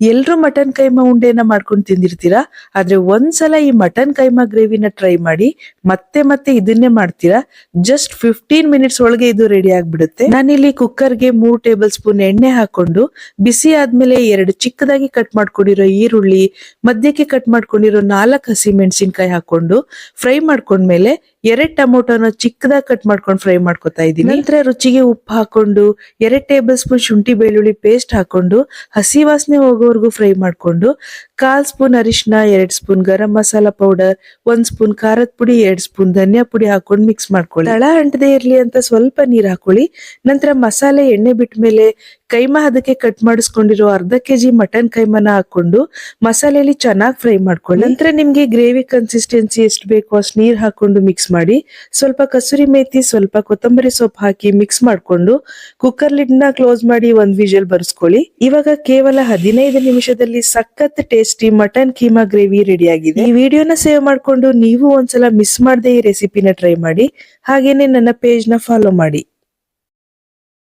ಎಲ್ರು ಮಟನ್ ಕೈಮಾ ಉಂಡೆನ ಮಾಡ್ಕೊಂಡು ತಿಂದಿರ್ತೀರಾ, ಆದ್ರೆ ಒಂದ್ಸಲ ಈ ಮಟನ್ ಕೈಮಾ ಗ್ರೇವಿನ ಟ್ರೈ ಮಾಡಿ. ಮತ್ತೆ ಮತ್ತೆ ಇದನ್ನೇ ಮಾಡ್ತೀರಾ. ಜಸ್ಟ್ 15 ಮಿನಿಟ್ಸ್ ಒಳಗೆ ಇದು ರೆಡಿ ಆಗ್ಬಿಡುತ್ತೆ. ನಾನಿಲ್ಲಿ ಕುಕ್ಕರ್ಗೆ 3 ಟೇಬಲ್ ಸ್ಪೂನ್ ಎಣ್ಣೆ ಹಾಕೊಂಡು ಬಿಸಿ ಆದ್ಮೇಲೆ 2 ಚಿಕ್ಕದಾಗಿ ಕಟ್ ಮಾಡ್ಕೊಂಡಿರೋ ಈರುಳ್ಳಿ, ಮಧ್ಯಕ್ಕೆ ಕಟ್ ಮಾಡ್ಕೊಂಡಿರೋ 4 ಹಸಿ ಮೆಣಸಿನ್ಕಾಯಿ ಹಾಕೊಂಡು ಫ್ರೈ ಮಾಡ್ಕೊಂಡ್ಮೇಲೆ 2 ಟೊಮೊಟೊನ ಚಿಕ್ಕದಾಗಿ ಕಟ್ ಮಾಡ್ಕೊಂಡು ಫ್ರೈ ಮಾಡ್ಕೊತಾ ಇದ್ದೀನಿ. ನಂತರ ರುಚಿಗೆ ಉಪ್ಪು ಹಾಕೊಂಡು 2 ಟೇಬಲ್ ಸ್ಪೂನ್ ಶುಂಠಿ ಬೆಳ್ಳುಳ್ಳಿ ಪೇಸ್ಟ್ ಹಾಕೊಂಡು ಹಸಿ ವಾಸನೆ ಹೋಗೋವರೆಗೂ ಫ್ರೈ ಮಾಡ್ಕೊಂಡು 1/4 ಸ್ಪೂನ್ ಅರಿಶಿನ, 2 spoon garam masala powder, 1 spoon ಖಾರದ ಪುಡಿ, 2 ಸ್ಪೂನ್ ಧನಿಯಾ ಪುಡಿ ಹಾಕೊಂಡು ಮಿಕ್ಸ್ ಮಾಡ್ಕೊಳ್ಳಿ. ತಳ ಅಂಟದೇ ಇರ್ಲಿ ಅಂತ ಸ್ವಲ್ಪ ನೀರ್ ಹಾಕೊಳ್ಳಿ. ನಂತರ ಮಸಾಲೆ ಎಣ್ಣೆ ಬಿಟ್ಟ ಮೇಲೆ ಕೈಮಾ ಅದಕ್ಕೆ ಕಟ್ ಮಾಡಿಸ್ಕೊಂಡಿರೋ ಅರ್ಧ ಕೆಜಿ ಮಟನ್ ಕೈಮಾನ ಹಾಕೊಂಡು ಮಸಾಲೆಯಲ್ಲಿ ಚೆನ್ನಾಗಿ ಫ್ರೈ ಮಾಡ್ಕೊಳ್ಳಿ. ನಂತರ ನಿಮ್ಗೆ ಗ್ರೇವಿ ಕನ್ಸಿಸ್ಟೆನ್ಸಿ ಎಷ್ಟು ಬೇಕೋ ಅಷ್ಟು ನೀರ್ ಹಾಕೊಂಡು ಮಿಕ್ಸ್ ಮಾಡಿ ಸ್ವಲ್ಪ ಕಸೂರಿ ಮೇಥಿ, ಸ್ವಲ್ಪ ಕೊತ್ತಂಬರಿ ಸೊಪ್ಪು ಹಾಕಿ ಮಿಕ್ಸ್ ಮಾಡ್ಕೊಂಡು ಕುಕ್ಕರ್ ಲಿಡ್ ನ ಕ್ಲೋಸ್ ಮಾಡಿ 1 ವಿಷಲ್ ಬರ್ಸ್ಕೊಳ್ಳಿ. ಇವಾಗ ಕೇವಲ 15 ನಿಮಿಷದಲ್ಲಿ ಸಖತ್ tasty mutton keema gravy ready ಆಗಿದೆ. ಈ ವಿಡಿಯೋನ ಸೇವ್ ಮಾಡ್ಕೊಂಡು ನೀವು ಒಂದ್ಸಲ ಮಿಸ್ ಮಾಡದೆ ಈ ರೆಸಿಪಿನ ಟ್ರೈ ಮಾಡಿ. ಹಾಗೇನೆ ನನ್ನ ಪೇಜ್ ನ ಫಾಲೋ ಮಾಡಿ.